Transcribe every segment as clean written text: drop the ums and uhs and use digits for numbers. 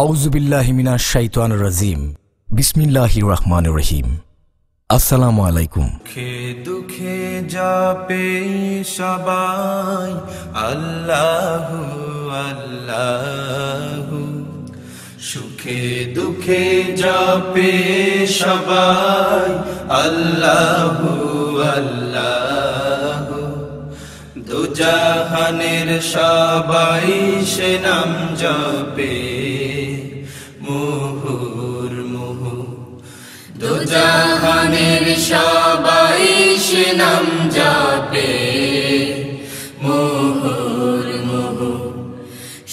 আউযু বিল্লাহি মিনাশ শাইতানির রাজিম। বিসমিল্লাহির রহমানির রহিম। আসসালামু আলাইকুম। দুঃখে দুঃখে যাবে সবাই আল্লাহু আল্লাহু, সুখে দুঃখে যাবে সবাই আল্লাহু আল্লাহু, দুজাহানের সবাই সে নাম জপে মুহুর্মুহু, দুজাহানের সবাই সে নাম জপে মুহুর্মুহু,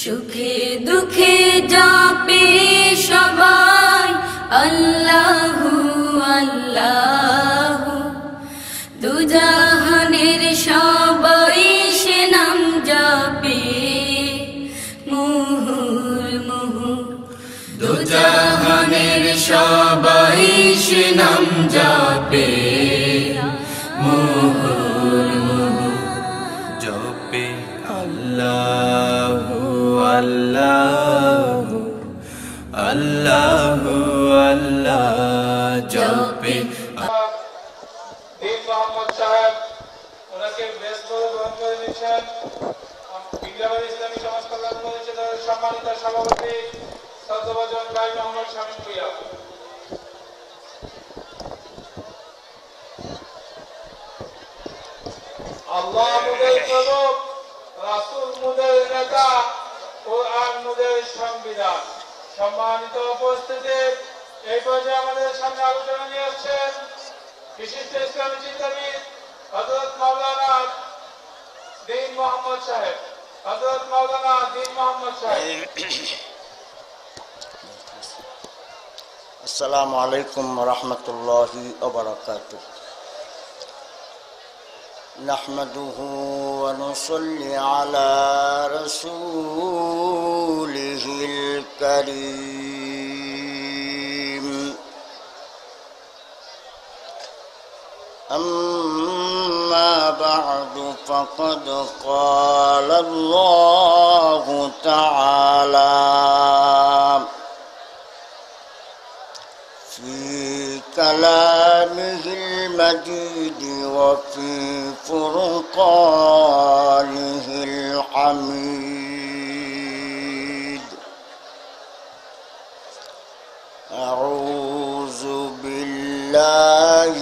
সুখে দুঃখে যাবে সবাই আল্লাহু আল্লাহু, দুজাহানের সবাই সে নাম জপে মুহুর্মুহু, দুজাহানের সবাই সে নাম জপে মুহুর্মুহু, জপে আল্লাহু আল্লাহু আল্লাহু আল্লাহ, জপে দীন মোহাম্মদ সাহেব ওনাকে ব্যস্ত গ্রহণ করে নিচ্ছেন। বিজ্ঞাপন ইসলামী সমাজ কল্যাণ পরিষদের সম্মানিত সভাপতি শ্রদ্ধাভাজন ভাই মোহাম্মদ শামীম ভূঁইয়া। আল্লাহ মুদের প্রভু, রাসূল মুদের নেতা, কোরআন মুদের সংবিধান। সম্মানিত উপস্থিতি, এই পর্যায়ে আমাদের সামনে আলোচনা নিয়ে আসছেন বিশিষ্ট ইসলামী চিন্তাবিদ হযরত মাওলানা দীন মোহাম্মদ সাহেব। হযরত মাওলানা দীন মোহাম্মদ সাহেব। আসসালামু আলাইকুম ওয়া রাহমাতুল্লাহি ওয়া বারাকাতুহু। নাহমাদুহু ওয়া নুসাল্লি আলা রাসূলিহিল কারীম। أما بعد فقد قال الله تعالى في كلامه المجيد وفي فرقانه الحميد. أعوذ بالله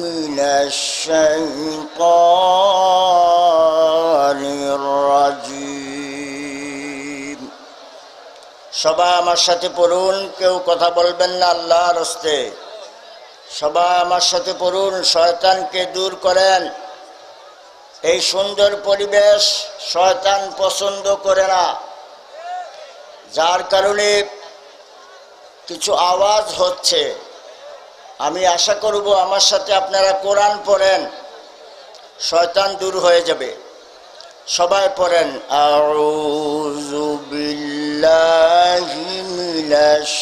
من الشيطان الرجيم. সবাই আমার সাথে পড়ুন, কেউ কথা বলবেন না আল্লাহর হস্তে। সবাই আমার সাথে পড়ুন, শয়তানকে দূর করেন। এই সুন্দর পরিবেশ শয়তান পছন্দ করে না, যার কারণে কিছু আওয়াজ হচ্ছে। আমি আশা করব আমার সাথে আপনারা কোরআন পড়েন, শয়তান দূর হয়ে যাবে। সবাই পড়েন, আউযু বিল্লাহি মিনাশ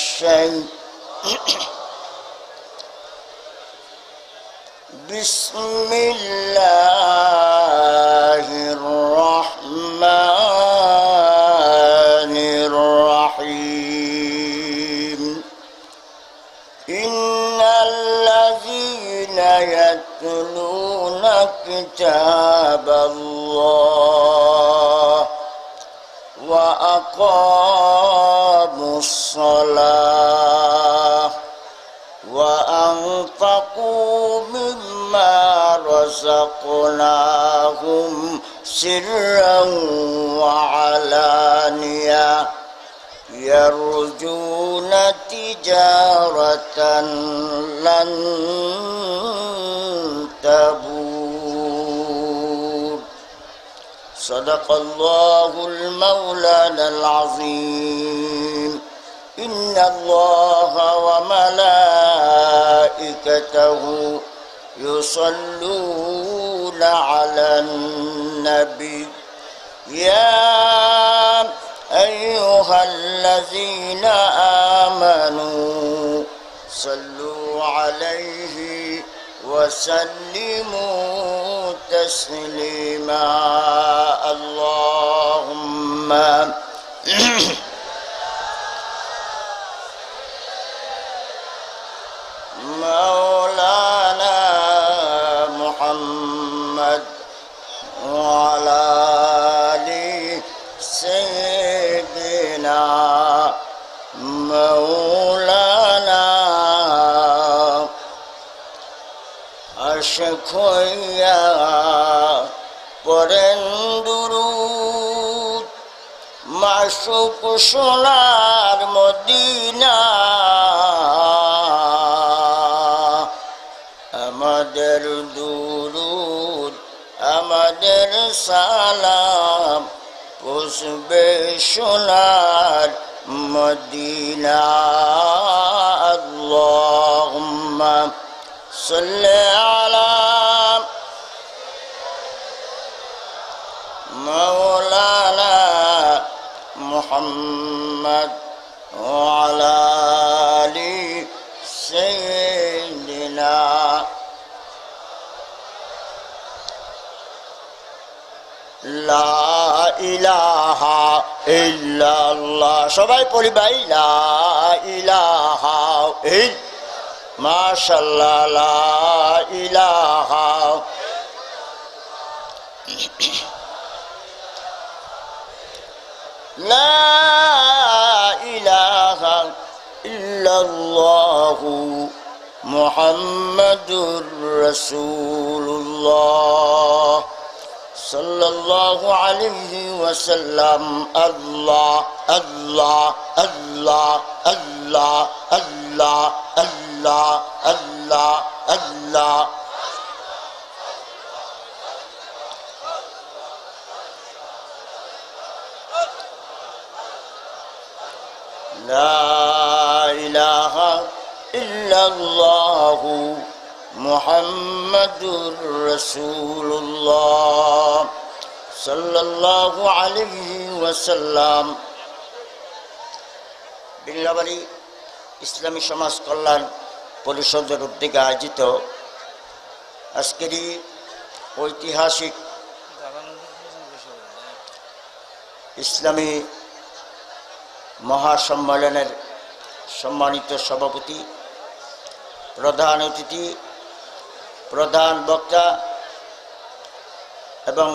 বিসমিল্লাহির রহমানির রহিম। ইন্নাল্লাযীনা ইয়াতলুনা কিতাবাল্লাহ ওয়া আকামুস সালাহ ওয়া আনফাকু মিম্মা রাযাকনাহুম সিররান ওয়া আলানিয়া يرجون تجارة لن تبور. صدق الله المولانا العظيم. إن الله وملائكته يصلون على النبي يا أيها الذين آمنوا صلوا عليه وسلموا تسليما. اللهم وعلى آل سيدنا مولانا আশিক হইয়া পড়েন দুরূদ মাশউক সোনার মদিনা আমাদের দুরূদ আমাদের সালাম পৌঁছবে সোনার মদিনা আল্লাহুম্মা সাল্লি আলা মাওলানা মুহাম্মদ ওয়া আলা আলি সাইয়্যিদিনা লা ইলাহা ইল্লাল্লাহ সবাই পড়ি ভাই লা ইলাহা ইল্লাল্লাহ মাশাআল্লাহ লা ইলাহা লা ইলাহা ইল্লাল্লাহু মুহাম্মাদুর রাসূলুল্লাহ সাল্লাল্লাহু আলাইহি ওয়াসাল্লাম আল্লাহ আল্লাহ আল্লাহ আল্লাহ আল্লাহ আল্লাহ আল্লাহ আল্লাহ লা ইলাহা ইল্লাল্লাহু মুহাম্মাদুর রাসূলুল্লাহ সাল্লাল্লাহু আলাইহি ওয়াসাল্লাম বিল্লাবাড়ি ইসলামী সমাজ কল্যাণ পরিষদের উদ্যোগে আয়োজিত আজকের ঐতিহাসিক ইসলামী মহাসম্মেলনের সম্মানিত সভাপতি প্রধান অতিথি প্রধান বক্তা এবং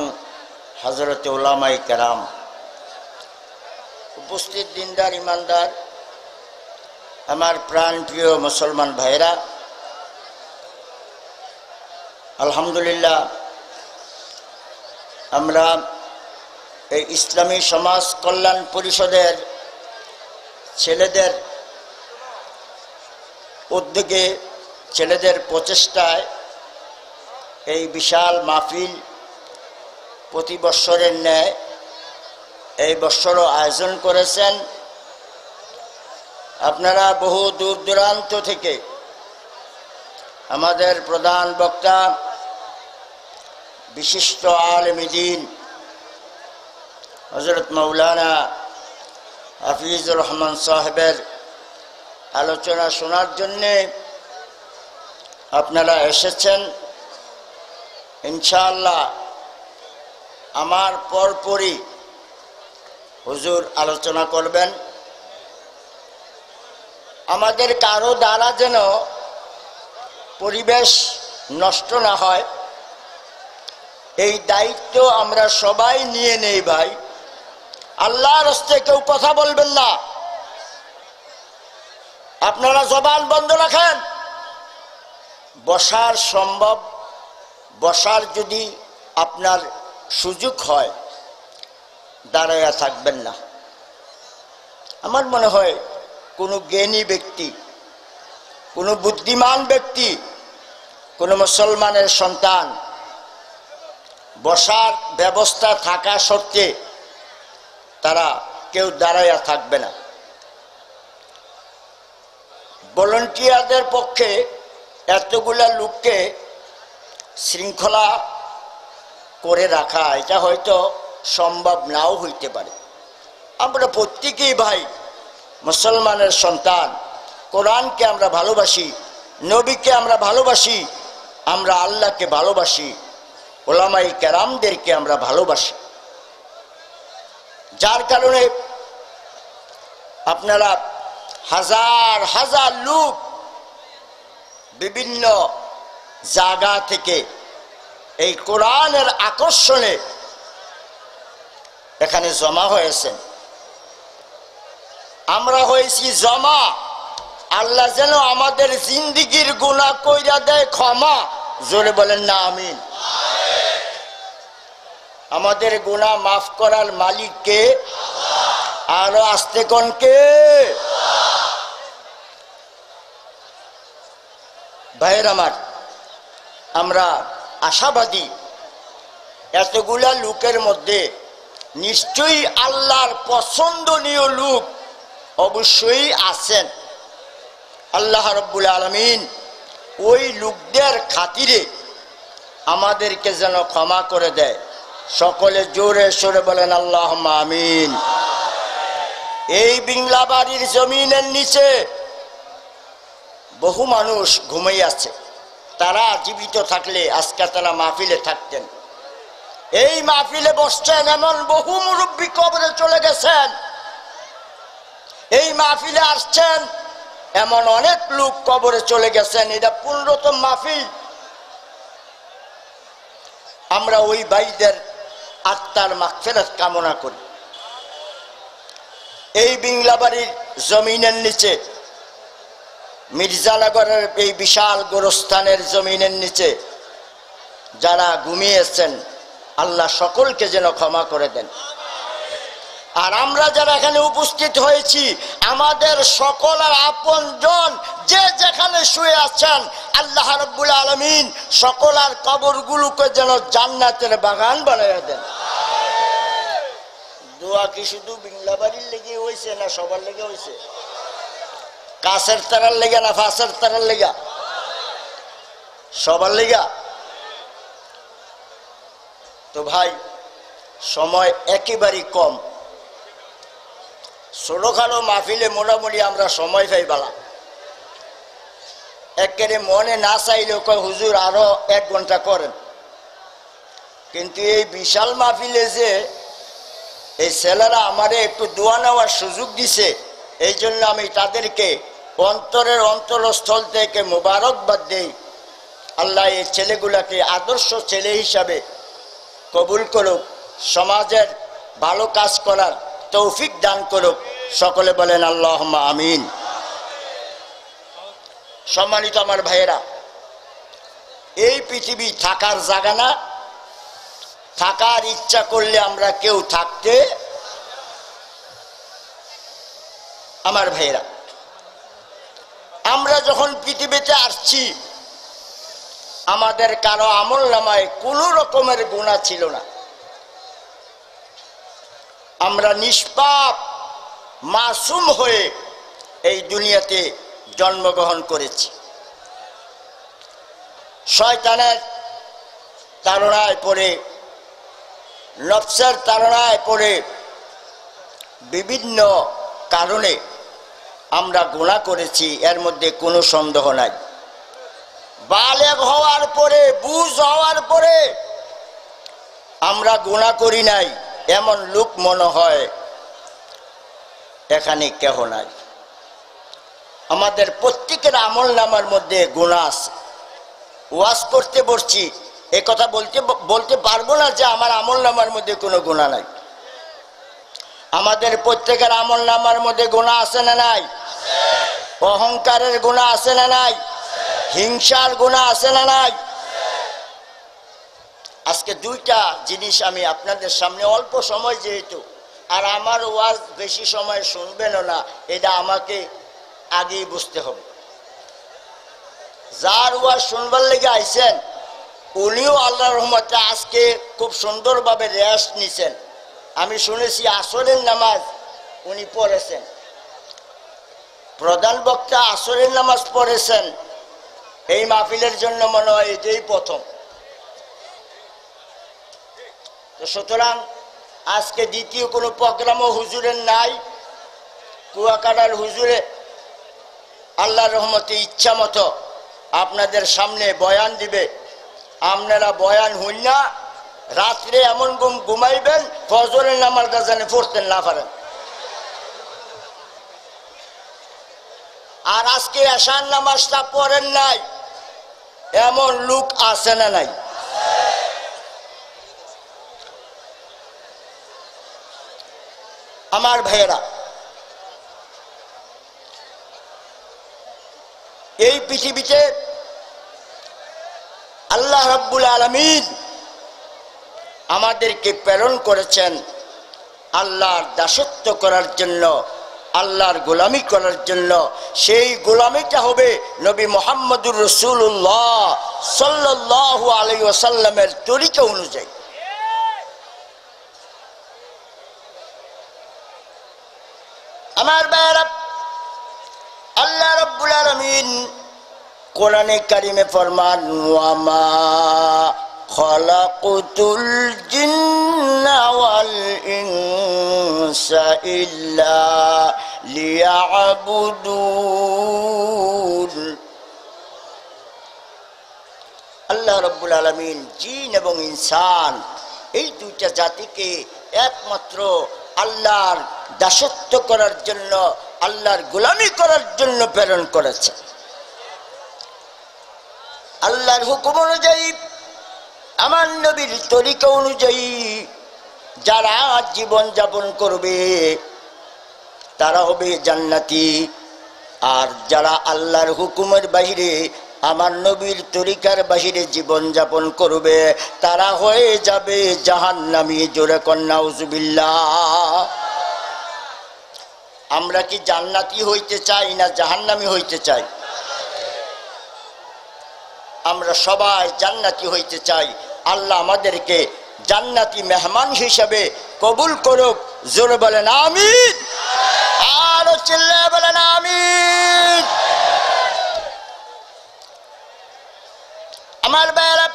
হযরত উলামায়ে কেরাম উপস্থিত দিনদার ইমানদার আমার প্রাণপ্রিয় মুসলমান ভাইরা আলহামদুলিল্লাহ আমরা এই ইসলামী সমাজ কল্যাণ পরিষদের ছেলেদের উদ্যোগে ছেলেদের প্রচেষ্টায় এই বিশাল মাহফিল প্রতি বৎসরের ন্যায় এই বৎসরও আয়োজন করেছেন। আপনারা বহু দূর দূরান্ত থেকে আমাদের প্রধান বক্তা বিশিষ্ট আলেম দ্বীন হযরত মাওলানা হাফিজুর রহমান সাহেবের আলোচনা শোনার জন্যে আপনারা এসেছেন। ইনশাআল্লাহ আমার পরপরই হুজুর আলোচনা করবেন। আমাদের কারো দ্বারা যেন পরিবেশ নষ্ট না হয় এই দায়িত্ব আমরা সবাই নিয়ে নেই ভাই। আল্লাহর রাস্তে কেউ কথা বলবেন না, আপনারা জবান বন্ধ রাখেন। বসার সম্ভব, বসার যদি আপনার সুযোগ হয় দাঁড়াইয়া থাকবেন না। আমার মনে হয় কোনো জ্ঞানী ব্যক্তি, কোনো বুদ্ধিমান ব্যক্তি, কোনো মুসলমানের সন্তান বসার ব্যবস্থা থাকা সত্ত্বে তারা কেউ দাঁড়াইয়া থাকবে না। ভলান্টিয়ারদের পক্ষে এতগুলা লোককে শৃঙ্খলা করে রাখা এটা হয়তো সম্ভব নাও হইতে পারে। আমরা প্রত্যেকেই ভাই মুসলমানের সন্তান, কোরআনকে আমরা ভালোবাসি, নবীকে আমরা ভালোবাসি, আমরা আল্লাহকে ভালোবাসি, উলামায়ে কেরামদেরকে আমরা ভালোবাসি। যার কারণে আপনারা হাজার হাজার লোক বিভিন্ন জায়গা থেকে এই কোরআনের আকর্ষণে এখানে জমা হয়েছেন। আমরা হয়েছি জমা, আল্লাহ যেন আমাদের জিন্দিগির গুনাহ কইরা দেয় ক্ষমা। জোরে বলেন না আমিন। আমাদের গুনাহ মাফ করার মালিক কে? আরো আস্তে কোন কে? ভাইয়ের আমার, আমরা আশাবাদী এতগুলা লোকের মধ্যে নিশ্চয়ই আল্লাহর পছন্দনীয় লোক অবশ্যই আছেন। আল্লাহ রাব্বুল আলামিন ওই লোকদের খাতিরে আমাদেরকে যেন ক্ষমা করে দেয়। সকলে জোরে সোরে বলেন আল্লাহুম্মা আমিন। এই বিংলাবাড়ির জমিনের নিচে বহু মানুষ ঘুমিয়ে আছে। তারা জীবিত থাকলে আজকে তারা মাহফিলে থাকতেন। এই মাহফিলে বসছেন এমন বহু মুরব্বী কবরে চলে গেছেন। এই মাহফিলে আসছেন এমন অনেক লোক কবরে চলে গেছেন। এটা 15তম মাহফিল। আমরা ওই ভাইদের আত্মার মাগফিরাত কামনা করি। এই বিংলাবাড়ির জমিনের নিচে, মির্জানগরের এই বিশাল গোরস্থানের জমিনের নিচে যারা ঘুমিয়েছেন, আল্লাহ সকলকে যেন ক্ষমা করে দেন। আর আমরা যারা এখানে উপস্থিত হয়েছি, আমাদের সকলের আপনজন যে যেখানে শুয়ে আছেন, আল্লাহ রাব্বুল আলামিন সকলের কবরগুলোকে যেন জান্নাতের বাগান বানাইয়া দেন। দোয়া কি শুধু বিংলাবাড়ির লেগে হয়েছে না সবার লেগে হয়েছে? কাছের তারার লেগে না ফাঁসের তারার লেগা? সবার লেগা। তো ভাই, সময় একেবারেই কম। ছোটখাটো মাহফিলে মোটামুটি আমরা সময় পাই বালা। একেবারে মনে না চাইলে কয় হুজুর আরো 1 ঘন্টা করেন। কিন্তু এই বিশাল মাহফিলে যে এই ছেলেরা আমারে একটু দোয়া নেওয়ার সুযোগ দিছে, এই জন্য আমি তাদেরকে অন্তরের অন্তরস্থল থেকে মোবারকবাদ দেই। আল্লাহ এই ছেলেগুলাকে আদর্শ ছেলে হিসাবে কবুল করুক, সমাজের ভালো কাজ করার তৌফিক দান করুক। সকলে বলেন আল্লাহুম্মা আমিন। সম্মানিত আমার ভাইয়েরা, এই পৃথিবী থাকার জায়গা না। থাকার ইচ্ছা করলে আমরা কেউ থাকতে, আমার ভাইয়েরা, আমরা যখন পৃথিবীতে আসছি আমাদের কারো আমল নামায় কোনো রকমের গুনাহ ছিল না। আমরা নিষ্পাপ মাসুম হয়ে এই দুনিয়াতে জন্মগ্রহণ করেছি। শয়তানের তাড়নায় পড়ে, নফসের তাড়নায় পড়ে বিভিন্ন কারণে আমরা গুনাহ করেছি, এর মধ্যে কোনো সন্দেহ নাই। বালেগ হওয়ার পরে, বুঝ হওয়ার পরে আমরা গুনাহ করি নাই এমন লোক মনে হয় এখানে কেহ নাই। আমাদের প্রত্যেকের আমল নামার মধ্যে গুনাহ আছে। ওয়াজ করতে বসছি, এ কথা বলতে পারবো না যে আমার আমল নামার মধ্যে কোনো গুনাহ নাই। আমাদের প্রত্যেকের আমল নামার মধ্যে গুনাহ আছে না নাই? অহংকারের গুনাহ আছে না নাই? হিংসার গুনাহ আছে না নাই? আজকে 2টা জিনিস আমি আপনাদের সামনে, অল্প সময় যেহেতু, আর আমার ওয়াজ বেশি সময় শুনবেনও না, এটা আমাকে আগেই বুঝতে হবে। যার ওয়াজ শুনবার লেগে আইছেন উনিও আল্লাহর রহমতে আজকে খুব সুন্দরভাবে রেস্ট নিছেন। আমি শুনেছি আসরের নামাজ উনি পড়েছেন, প্রধান বক্তা আসরের নামাজ পড়েছেন। এই মাহফিলের জন্য মনে হয় এটাই প্রথম। তো সুতরাং আজকে দ্বিতীয় কোনো প্রোগ্রামও হুজুরের নাই। কুয়াকাটার হুজুরে আল্লাহর রহমতে ইচ্ছা মতো আপনাদের সামনে বয়ান দিবে। আপনারা বয়ান হইন না, রাত্রে এমন ঘুমাইবেন ফজরের নামাজটা জানে পড়তেন না পারেন। আর আজকে এশার নামাজটা পড়েন নাই এমন লোক আছে না নাই? আমার ভাইয়েরা, এই পৃথিবীতে আল্লাহ রাব্বুল আলামিন আমাদেরকে প্রেরণ করেছেন আল্লাহর দাসত্ব করার জন্য, আল্লাহর গোলামি করার জন্য। সেই গোলামিটা হবে নবী মুহাম্মদুর রাসূলুল্লাহ সাল্লাল্লাহু আলাইহি ওয়াসাল্লামের তরিকা অনুযায়ী। আমার ভাইয়েরা, আল্লাহ রাব্বুল আলামিন কোরআনে কারিমে ফরমান, ওয়া মা খালাকুতুল জিন্না ওয়াল ইনসা ইল্লা লিয়াবুদুন। আল্লাহ রাব্বুল আলামিন জিন এবং ইনসান এই দুইটা জাতিকে একমাত্র আল্লাহর দাসত্ব করার জন্য, আল্লাহর গোলামি করার জন্য প্রেরণ করেছে। আল্লাহর হুকুম অনুযায়ী, আমার নবীর তরিকা অনুযায়ী যারা জীবন যাপন করবে তারা হবে জান্নাতি, আর যারা আল্লাহর হুকুমের বাহিরে, আমার নবীর তরিকার বাহিরে জীবন যাপন করবে তারা হয়ে যাবে জাহান্নামী। জোরে কন্যা নাউজুবিল্লাহ। আমরা কি জান্নাতি হইতে চাই না জাহান্নামী হইতে চাই? আমরা সবাই জান্নাতি হইতে চাই। আল্লাহ আমাদেরকে জান্নাতি মেহমান হিসাবে কবুল করুক। জোরে বলেন আমিন, আরো চিল্লায়ে বলেন আমিন। আমার ভাইয়েরা,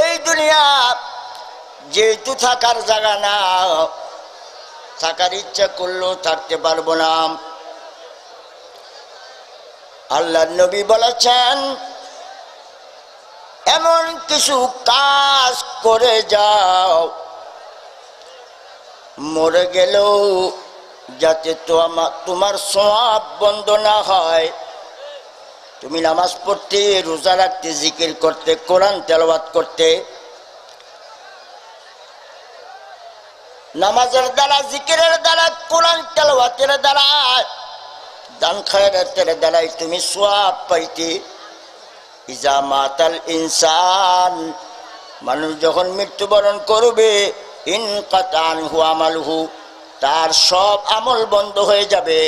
এই দুনিয়া যেহেতু থাকার জায়গা না, থাকার ইচ্ছা করলেও থাকতে পারবো না। আল্লাহর নবী বলেছেন, এমন কিছু কাজ করে যাও মরে গেলেও যাতে তোমার সওয়াব বন্ধ না হয়। তুমি নামাজ পড়তে, রোজা রাখতে, জিকির করতে, কোরআন তেলাওয়াত করতে, নামাজের দ্বারা, জিকিরের দ্বারা, কোরআন তেলাওয়াতের দ্বারা, দান খায়রাতের দ্বারাই তুমি সওয়াব পাইতে। ইজা মাতাল ইনসান, মানুষ যখন মৃত্যুবরণ করবে, ইনকাতা আনহু আমালহু, তার সব আমল বন্ধ হয়ে যাবে,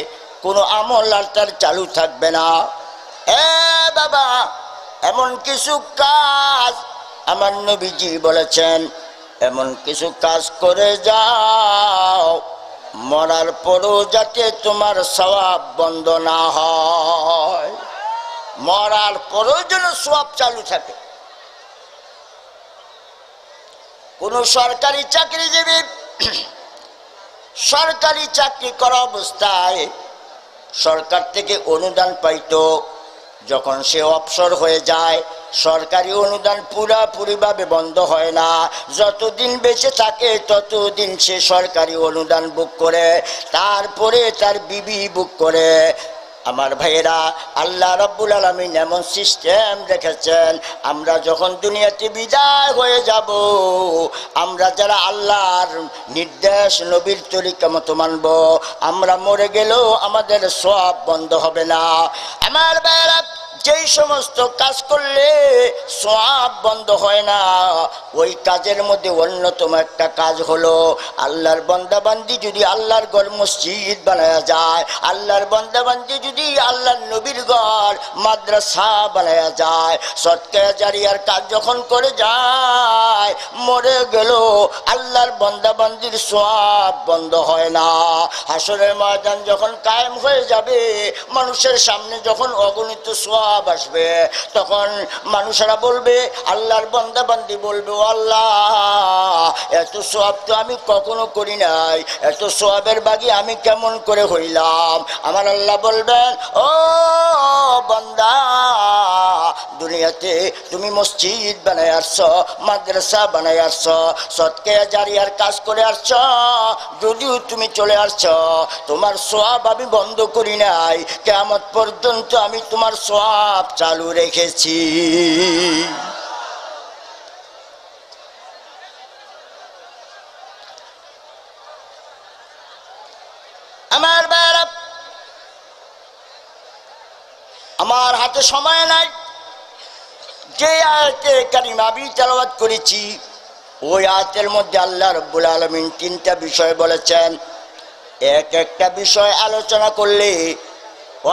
কোনো আমল আর তার চালু থাকবে না। এ বাবা, এমন কিছু কাজ আমার নবীজি বলেছেন, এমন কিছু কাজ করে যাও মরার পরও যাতে তোমার সওয়াব বন্ধ না হয়, মরার পরও যেন সওয়াব চালু থাকে। কোন সরকারি চাকরিজীবী সরকারি চাকরি করা অবস্থায় সরকার থেকে অনুদান পাইতো, যখন সে অবসর হয়ে যায় সরকারি অনুদান পুরাপুরিভাবে বন্ধ হয় না। যতদিন বেঁচে থাকে ততদিন সে সরকারি অনুদান বুক করে, তারপরে তার বিবি বুক করে। আমার ভাইয়েরা, আল্লাহ রাব্বুল আলামিন এমন সিস্টেম রেখেছেন, আমরা যখন দুনিয়াতে বিদায় হয়ে যাব, আমরা যারা আল্লাহর নির্দেশ নবীর তরিকা মতো মানব, আমরা মরে গেলেও আমাদের সওয়াব বন্ধ হবে না। আমার ভাইয়েরা, যেই সমস্ত কাজ করলে সওয়াব বন্ধ হয় না, ওই কাজের মধ্যে অন্যতম একটা কাজ হলো আল্লাহর বান্দাবান্দি যদি আল্লাহর ঘর মসজিদ বানায়া যায়, আল্লাহর বান্দাবান্দি যদি আল্লাহর নবীর ঘর মাদ্রাসা বানায়া যায়, সদকা জারিয়ার কাজ যখন করে যায়, মরে গেল আল্লাহর বান্দাবান্দির সওয়াব বন্ধ হয় না। হাসরের ময়দান যখন কায়েম হয়ে যাবে, মানুষের সামনে যখন অগণিত সওয়াব আসবে, তখন মানুষেরা বলবে, আল্লাহর বান্দা বান্দি বলবে, ও আল্লাহ, এত সওয়াব তো আমি কখনো করি নাই, এত সওয়াবের বাগী আমি কেমন করে হইলাম? আমার আল্লাহ বলবেন, ও বান্দা, দুনিয়াতে তুমি মসজিদ বানায় আসছ, মাদ্রাসা বানায় আসছ, সদকা জারিয়ার কাজ করে আসছ, যদিও তুমি চলে আসছ, তোমার সওয়াব আমি বন্ধ করি নাই, কিয়ামত পর্যন্ত আমি তোমার সওয়াব চালু রেখেছি। আমার হাতে সময় নাই। যে আয়াতে কারিমা আমি তেলাওয়াত করেছি ওই আয়াতের মধ্যে আল্লাহ রাব্বুল আলামিন তিনটা বিষয় বলেছেন। এক একটা বিষয় আলোচনা করলে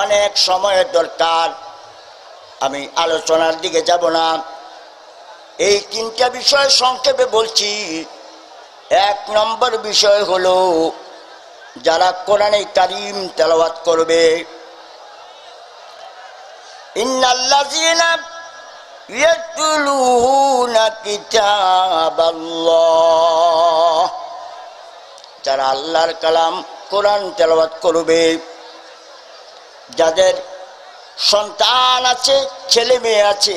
অনেক সময়ের দরকার, আমি আলোচনার দিকে যাব না। এই তিনটা বিষয় সংক্ষেপে বলছি। এক নম্বর বিষয় হলো যারা কোরআনে কারীম তেলাওয়াত করবে, ইন্নাল্লাযীনা ইয়াতলুনা কিতাবাল্লাহ, যারা আল্লাহর কালাম কোরআন তেলাওয়াত করবে, যাদের সন্তান আছে, ছেলে মেয়ে আছে,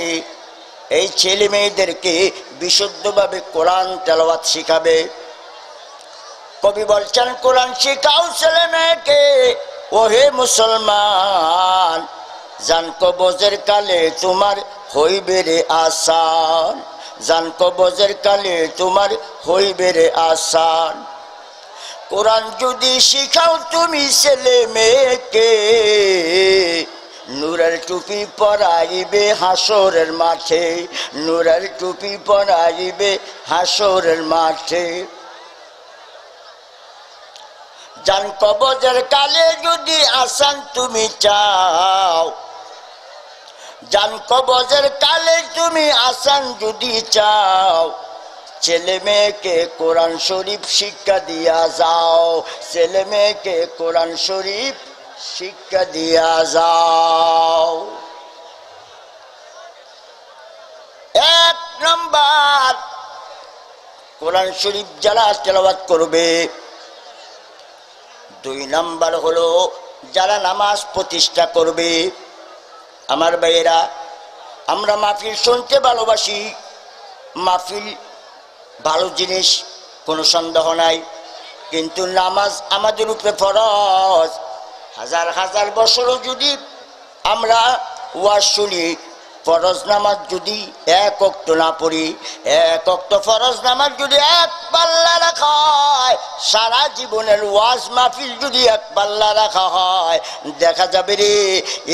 এই ছেলে মেয়েদেরকে বিশুদ্ধভাবে কোরআন তেলাওয়াত শিখাবে। কবি বলছেন কোরআন শিখাও ছেলে মেয়েকে, ওহে মুসলমান, জান কবজের কালে তোমার হইবে রে আসান, জান কবজের কালে তোমার হইবে রে আসান। কোরআন যদি শিখাও তুমি ছেলে মেয়েকে, নূরের টুপি পরাইবে হাসরের মাঠে, নূরের টুপি পরাইবে হাসরের মাঠে। জান কবজের কালে যদি আসান তুমি চাও, জান কবজের কালে তুমি আসান যদি চাও, ছেলে মেয়েকে কোরআন শরীফ শিক্ষা দিয়া যাও, ছেলে মেয়েকে কোরআন শরীফ শিক্ষা দিয়া যাও। এক নম্বর, কোরআন শরীফ যারা তেলাওয়াত করবে। দুই নম্বর হলো যারা নামাজ প্রতিষ্ঠা করবে। আমার ভাইয়েরা, আমরা মাহফিল শুনতে ভালোবাসি, মাহফিল ভালো জিনিস, কোনো সন্দেহ নাই, কিন্তু নামাজ আমাদের উপরে ফরজ। হাজার হাজার বছরও যদি আমরা ওয়াজ শুনি, ফরজ নামাজ যদি এক ওয়াক্ত না পড়ি, এক ওয়াক্ত ফরজ নামাজ যদি এক পাল্লা রাখা হয়, সারা জীবনের ওয়াজ মাহফিল যদি এক পাল্লা রাখা হয়, দেখা যাবে রে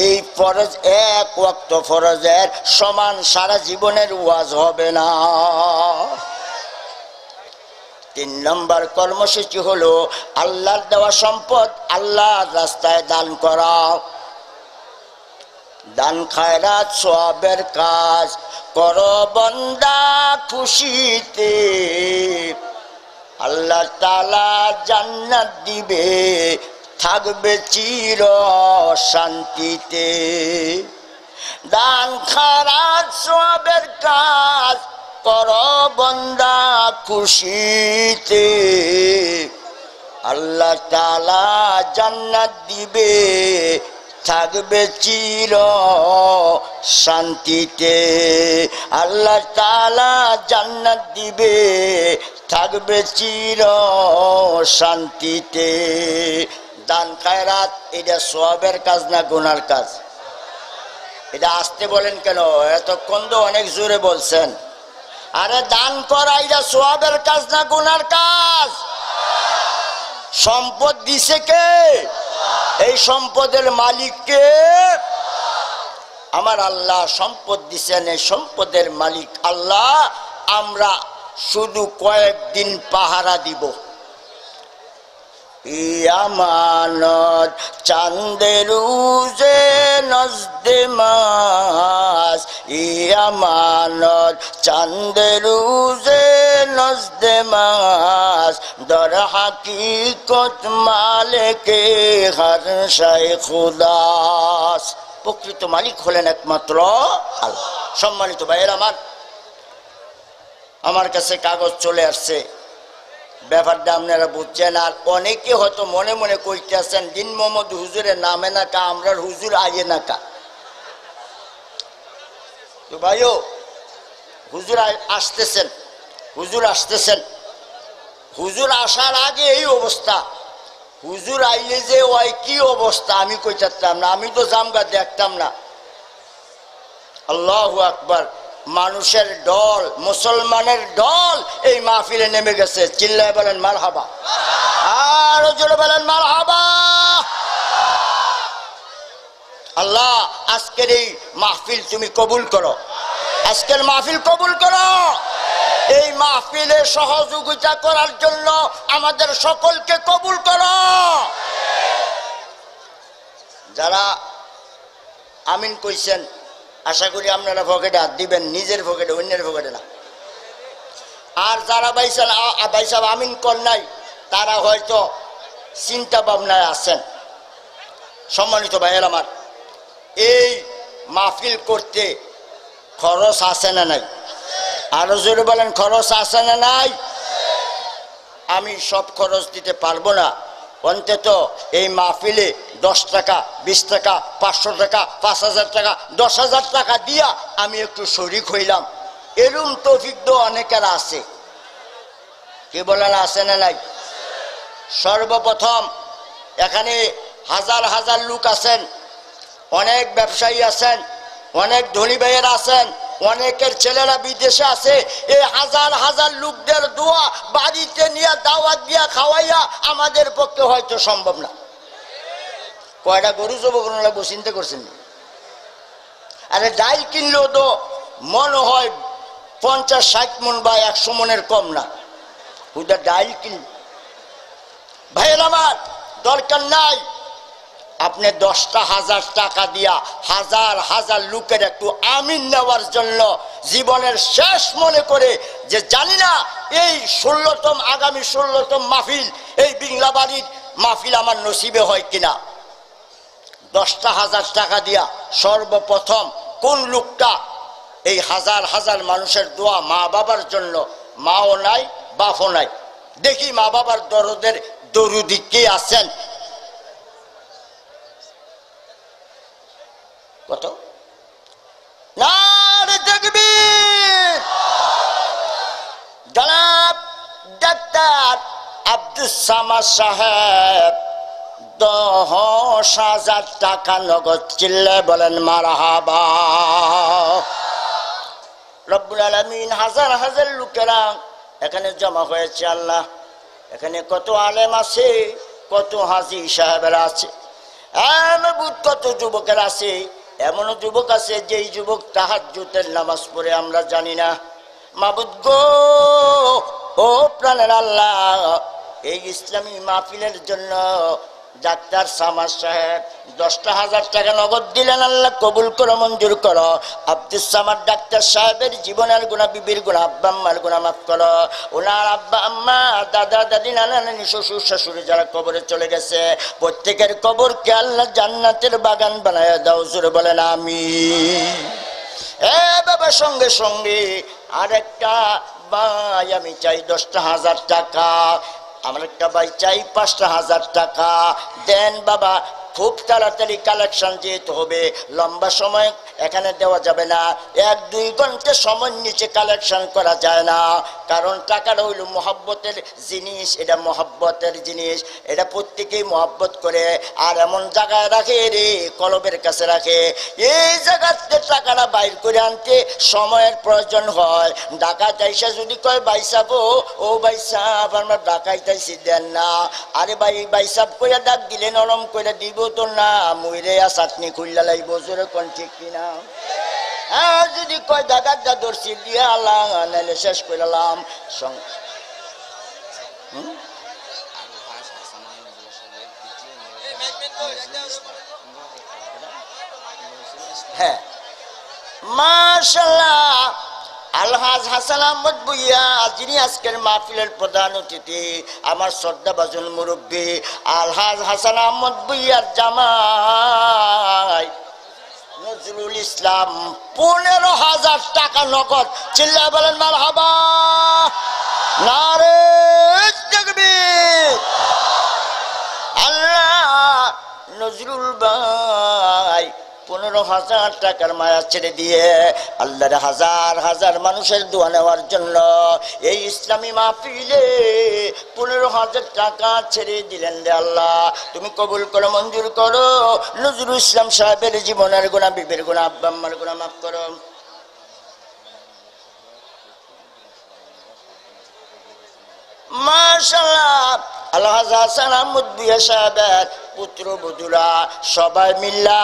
এই ফরজ এক ওয়াক্ত ফরজের সমান সারা জীবনের ওয়াজ হবে না। তিন নম্বর কর্মসূচি হলো আল্লাহর দেওয়া সম্পদ আল্লাহর রাস্তায় দান করা। দান খায়রাত সওয়াবের কাজ করো বান্দা খুশিতে, আল্লাহ তাআলা জান্নাত দিবে, থাকবে চির শান্তিতে। দান খায়রাত সওয়াবের কাজ করো বান্দা খুশিতে, আল্লাহ তাআলা জান্নাত দিবে, থাকবে চির শান্তিতে। আল্লাহ তাআলা জান্নাত দিবে, থাকবে চির শান্তিতে। দান খায়রাত এটা সওয়াবের কাজ না গুনার কাজ? এটা আসতে বলেন কেন? এতক্ষণ তো অনেক জোরে বলছেন। আরে দান করা এটা সওয়াবের কাজ না গুনার কাজ? সম্পদ দিছে কে? এই সম্পদের মালিক কে? আমার আল্লাহ সম্পদ দিছেন, এই সম্পদের মালিক আল্লাহ। আমরা শুধু কয়েকদিন পাহারা দিব। আমানত চাঁদের উজে নজদে মাস, আমানত চাঁদের উজে নজদে মাস, দর হাকিকত মালিকে হর শায় খুদাস। প্রকৃত মালিক হলেন একমাত্র আল্লাহ। সম্মানিত ভাইয়েরা, আমার কাছে কাগজ চলে আসছে, ব্যাপারটা আপনারা বুঝছেন। আর অনেকে হয়তো মনে মনে কইতেছেন দিন মোহাম্মদ হুজুরের নামে না কা, আমরা হুজুর আগে না কা। তো ভাইও, হুজুর আসতেছেন, হুজুর আসতেছেন। হুজুর আসার আগে এই অবস্থা, হুজুর আইলে যে ওই কি অবস্থা আমি কইতাম না, আমি তো জামগা দেখতাম না। আল্লাহু আকবার। মানুষের দল, মুসলমানের দল এই মাহফিলে নেমে গেছে। চিল্লায় বলেন মারহাবা, আর জোরে বলেন মারহাবা। আল্লাহ আজকের এই মাহফিল তুমি কবুল করো, আজকের মাহফিল কবুল করো। এই মাহফিলে সহযোগিতা করার জন্য আমাদের সকলকে কবুল করো। যারা আমিন কইছেন আশা করি আপনারা পকেটে হাত দিবেন, নিজের পকেটে, অন্যের পকেটে না। আর যারা ভাইসাল ভাইসাব আমিন কর নাই তারা হয়তো চিন্তা ভাবনায় আছেন। সম্মানিত ভাইয়ের আমার, এই মাহফিল করতে খরচ আছে না নাই? আরো জোরে বলেন, খরচ আছে না নাই? আমি সব খরচ দিতে পারবো না, অন্তত এই মাহফিলে 10 টাকা, 20 টাকা, 500 টাকা, 5000 টাকা, 10,000 টাকা দিয়া আমি একটু শরীক হইলাম, এরম তৌফিক তো অনেকের আছে। কি বলেন, আছে না নাই? সর্বপ্রথম এখানে হাজার হাজার লোক আছেন, অনেক ব্যবসায়ী আছেন, অনেক ধনী ভাইয়ের আছেন, অনেকের ছেলেরা বিদেশে আছে। এই হাজার হাজার লোকদের দোয়া বাড়িতে নিয়ে দাওয়াত দিয়া খাওয়াইয়া আমাদের পক্ষে হয়তো সম্ভব না। কয়টা গরু জবাই করুন লাগবো চিন্তা করছেন? আরে ডাইল কিনলেও তো মনে হয় 50-60 মণ বা 100 মণের কম না। ওটা ডাইল কিন ভাইয়ের আমার দরকার নাই। আপনি 10,000 টাকা দিয়া হাজার হাজার লোকের একটু আমিন নেওয়ার জন্য জীবনের শেষ মনে করে, যে জানি না এই 16তম আগামী 16তম মাহফিল, এই বিংলাবাড়ির মাহফিল আমার নসিবে হয় কিনা, 10,000 টাকা দিয়া সর্বপ্রথম কোন লোকটা এই হাজার হাজার মানুষের দোয়া, মা বাবার জন্য, মাও নাই বাপও নাই, দেখি মা বাবার দরদের দরুদি কে আছেন? কত? নারে তাকবীর! জনাব ডাক্তার আব্দুস সামাদ সাহেব 10,000 টাকা নগদ, চিল্লায় বলেন মারহাবা। রব্বুল আলামিন, হাজার হাজার লোকেরা এখানে জমা হয়েছে। আল্লাহ, এখানে কত আলেম আছে, কত হাজী সাহেবেরা আছে, কত যুবকের আছে। এমনও যুবক আছে যেই যুবক তাহাজ্জুদের নামাজ পড়ে আমরা জানি না। মাবুদ গো, ও প্রাণের আল্লাহ, এই ইসলামী মাহফিলের জন্য ডাক্তার সামাদ সাহেব 10,000 টাকা নগদ দিলেন। আল্লাহ কবুল করো, মঞ্জুর করো। আব্দুস সামাদ ডাক্তার সাহেবের জীবনের গুণা, বিবির গুণা, আব্বা আম্মার গুণা মাফ করো। ওনার আব্বা আম্মা, দাদা দাদি, নানা নানি, শ্বশুর শাশুড়ি যারা কবরে চলে গেছে, প্রত্যেকের কবরকে আল্লাহ জান্নাতের বাগান বানায় দাও। জোরে বলেন আমিন। এ বাবা, সঙ্গে সঙ্গে আরেকটা ভাই আমি চাই 10,000 টাকা। আমার একটা ভাই চাই 5,000 টাকা দেন বাবা। খুব তাড়াতাড়ি কালেকশন যেতে হবে, লম্বা সময় এখানে দেওয়া যাবে না, 1-2 ঘন্টা সময় নিচে কালেকশন করা যায় না। কারণ টাকাটা হইল মহব্বতের জিনিস, এটা মহব্বতের জিনিস, এটা প্রত্যেকেই মহব্বত করে। আর এমন জায়গায় রাখে রে, কলবের কাছে রাখে। এই জায়গাতে টাকাটা বাইর করে আনতে সময়ের প্রয়োজন হয়। ডাকাত আইসা যদি কয় বাইসাব, ও বাইসাব আমরা ডাকাইতাইছি, দেন না। আরে ভাই বাইসাব করে ডাক দিলে নরম করে দিব তো না, মুইরে চাটনি খুললা লাইব। জোরে কোন ঠিক কিনা? হ্যাঁ, যদি কয় ডাকাত দা দর্শি দিয়ে আল্লাহ নাইলে শেষ করলাম। হ্যাঁ, মাশাআল্লাহ, আলহাজ হাসান আহমদ ভুইয়া, যিনি আজকের মাহফিলের প্রধান অতিথি, আমার শ্রদ্ধাভাজন মুরব্বী আলহাজ হাসান আহমদ ভুইয়ার জামাই নজরুল ইসলাম 15,000 টাকা নগদ। চিল্লায় বলেন মারহাবা, নারে তাকবীর। আল্লাহ, নজরুল ভাই 15,000 টাকার মায়া ছেড়ে দিয়ে আল্লাহর হাজার হাজার মানুষের দোয়া নেওয়ার জন্য এই ইসলামী মাহফিলে 15,000 টাকা ছেড়ে দিলেন। রে আল্লাহ, তুমি কবুল করো, মঞ্জুর করো। নজরুল ইসলাম সাহেবের জীবনের গুণা, বিবির গুণা, আব্বা আম্মার গুণা মাফ করো। মাশাআল্লাহ, আলহাজ হাসান আহমদ ভুইয়া সাহেবের পুত্রবধূরা সবাই মিল্লা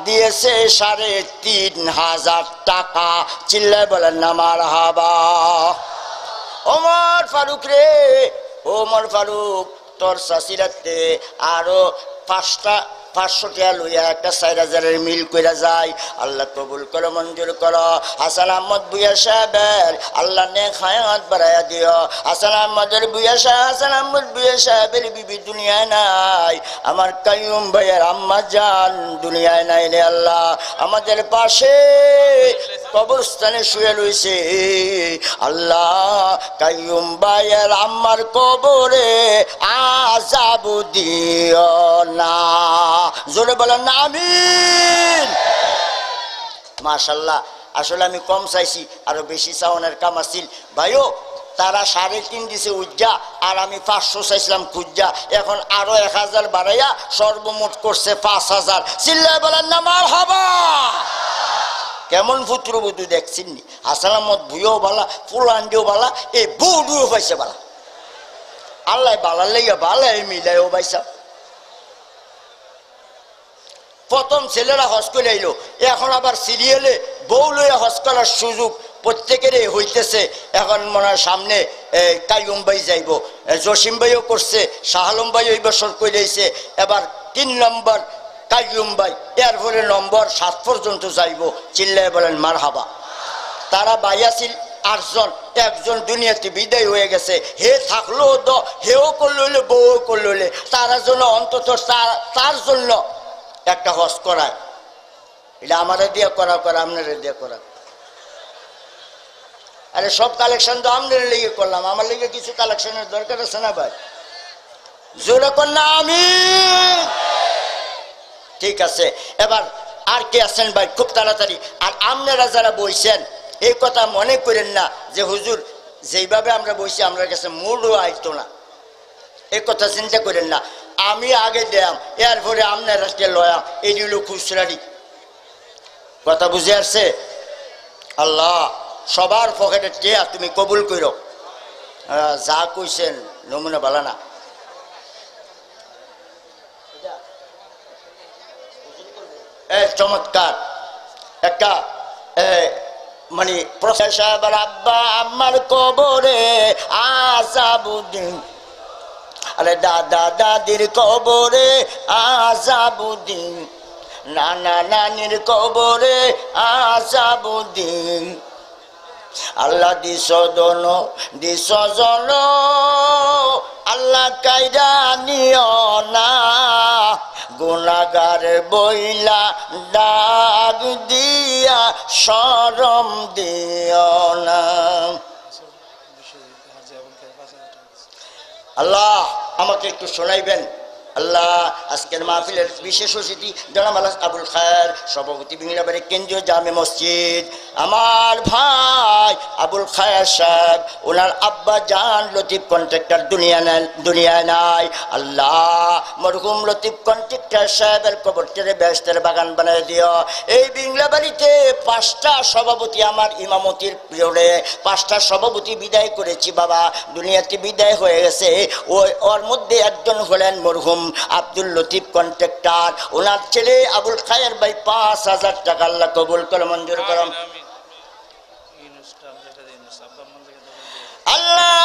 দিয়েছে 3,500 টাকা। চিল্লায় বলেন না মারহাবা। ওমর ফারুক রে, ওমর ফারুক তোর শাশিরাতে আরো 500 টাকা লইয়া একটা 4,000-এর মিল কইরা যায়। আল্লাহ কবুল করো, মঞ্জুর করো। হাসান আহমদ ভুইয়া সাহেবের আল্লাহ নেক হায়াত বাড়াইয়া দিও। হাসান আহমদের ভুইয়া সাহেব, হাসান আহমদ ভুইয়া সাহেবের বিবি দুনিয়ায় নাই, আমার কাইয়ুম ভাইয়ের আম্মা জান দুনিয়ায় নাই রে আল্লাহ। আমাদের পাশে কবরস্থানে শুয়ে রয়েছে আল্লাহ, কাইয়ুম ভাইয়ের আম্মার কবরে আযাব দিও না। জোরে বলেন না আমিন। মাশাআল্লাহ, আসলে আমি কম চাইছি, আরো বেশি চাওয়ানোর কাম আছিল। ভাইও তারা 3.5 দিছে উজ্জা, আর আমি 500 চাইছিলাম খুজ্জা। এখন আরো 1000 বাড়াইয়া সর্বমোট করছে 5000। চিল্লায় বলেন না মারহাবা। কেমন পুত্রবধূ দেখছেন নি? হাসান আহমদ ভুইও বালা, ফুলান্ডিও বালা, এই বউডুও পাইছে বালা। আল্লাহ বালার লেগে বালাই মিলাইও পাইছা। প্রথম ছেলেরা হজ করে আইলো, এখন আবার সিরিয়ালে বউ লইয়া হজ করার সুযোগ প্রত্যেকেরই হইতেছে। এখন মনে হয় সামনে কাইয়ুম ভাই যাইব, জসিম ভাইও করছে, শাহ আলম ভাই ওই বছর কইলেছে, এবার 3 নম্বর কাইয়ুম ভাই, এরপরে নম্বর 7 পর্যন্ত যাইব। চিল্লায় বলেন মারহাবা। তারা ভাই আছিল 8 জন, একজন দুনিয়াতে বিদায় হয়ে গেছে। হে থাকলো তো হেও করল হইলে বউও করল হইলে, তারা জন্য অন্তত তার জন্য একটা হজ করায়। এটা আমারে দিয়ে করা, আপনারে দিয়ে করা। আরে সব কালেকশন তো আমাদের লেগে করলাম, আমার লেগে কিছু কালেকশনের দরকার আছে না ভাই? জোরে কর না আমিন। ঠিক আছে, এবার আর কে আছেন ভাই? খুব তাড়াতাড়ি। আর আপনারা যারা বইছেন এই কথা মনে করেন না যে হুজুর যেইভাবে আমরা বইছি আমরা কাছে মুডও আইতো না, এই কথা চিন্তা করেন না। আমি আগে দেয়াম, এরপরে আপনারা লয়াম, এই হলো খুচরারি। কথা বুঝে আসছে? আল্লাহ সবার পকেটে টেয়া তুমি কবুল করো। যা কইছেন নমুনা ভালো না। চমৎকার একটা মানে প্রফেসর আব্বা আমার কবরে আযাবুদ্দিন, আরে দাদা দাদির কবরে আযাবুদ্দিন, নানা নানির কবরে আযাবুদ্দিন। আল্লাহ দিস দন দিস জন, আল্লাহ কাইরা নিও না, গুনাহগার বইলা ডাক দিয়া শরম দিও না। আল্লাহ আমাকে একটু শোনাইবেন। আল্লাহ আজকের মাহফিলের বিশেষ অতিথি জনাব আবুল খায়ের, সভাপতি বিংলাবাড়ি কেন্দ্রীয় জামে মসজিদ, আমার ভাই আবুল খায়ের সাহেব, ওনার আব্বা জান লতিফ কন্ট্রাক্টর দুনিয়ায় নাই। আল্লাহ মরহুম লতিফ কন্ট্রাক্টর সাহেবের কবরটারে বেহেশতের বাগান বানাই দিও। এই বিংলাবাড়িতে 5টা সভাপতি আমার ইমামতির পিরিয়ডে 5টা সভাপতি বিদায় করেছি বাবা, দুনিয়াতে বিদায় হয়ে গেছে। ওর মধ্যে একজন হলেন মরহুম আব্দুল লতিফ কন্ট্রাক্টর, ওনার ছেলে আবুল খায়ের ভাই 5,000 টাকা আল্লাহ কবুল করে মঞ্জুর করুন। আল্লাহ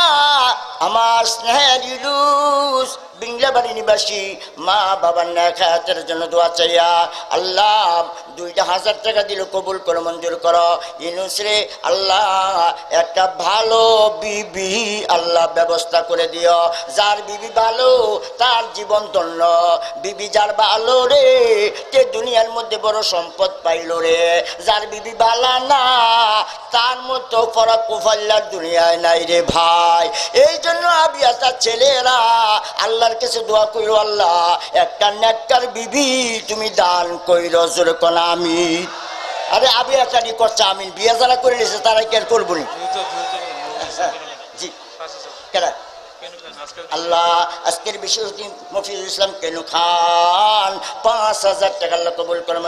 আমার স্নেহের ইউনুস বিংলাবাড়ি নিবাসী মা বাবার নেখায়াতের জন্য দোয়া চাইয়া আল্লাহ 2,000 টাকা দিল, কবুল করে মঞ্জুর করো। ইউনুস রে আল্লাহ একটা ভালো বিবি আল্লাহ ব্যবস্থা করে দিও। যার বিবি ভালো তার জীবন ধন্য, বিবি যার ভালো রে তে দুনিয়ার মধ্যে বড় সম্পদ পাইল রে। যার বিবি ভালো না তার মতো পরা কুফাল্লার দুনিয়ায় নাই রে ভাই। এই জন্য আবিয়াতা ছেলেরা আল্লাহর কাছে দোয়া কইরো, আল্লাহ একটা নেককার বিবি তুমি দান কইরো। জোরে কোন আমিন। আরে আবিয়াতারি করছে আমিন, বিয়ে যারা করে নিয়েছে তারা কি আর করবো নি? জি কেনা আল্লাহ আজকের বিশেষ দিন মফিজুল ইসলাম কেনু খান 5,000 টাকা আল্লাহ কবুল করে।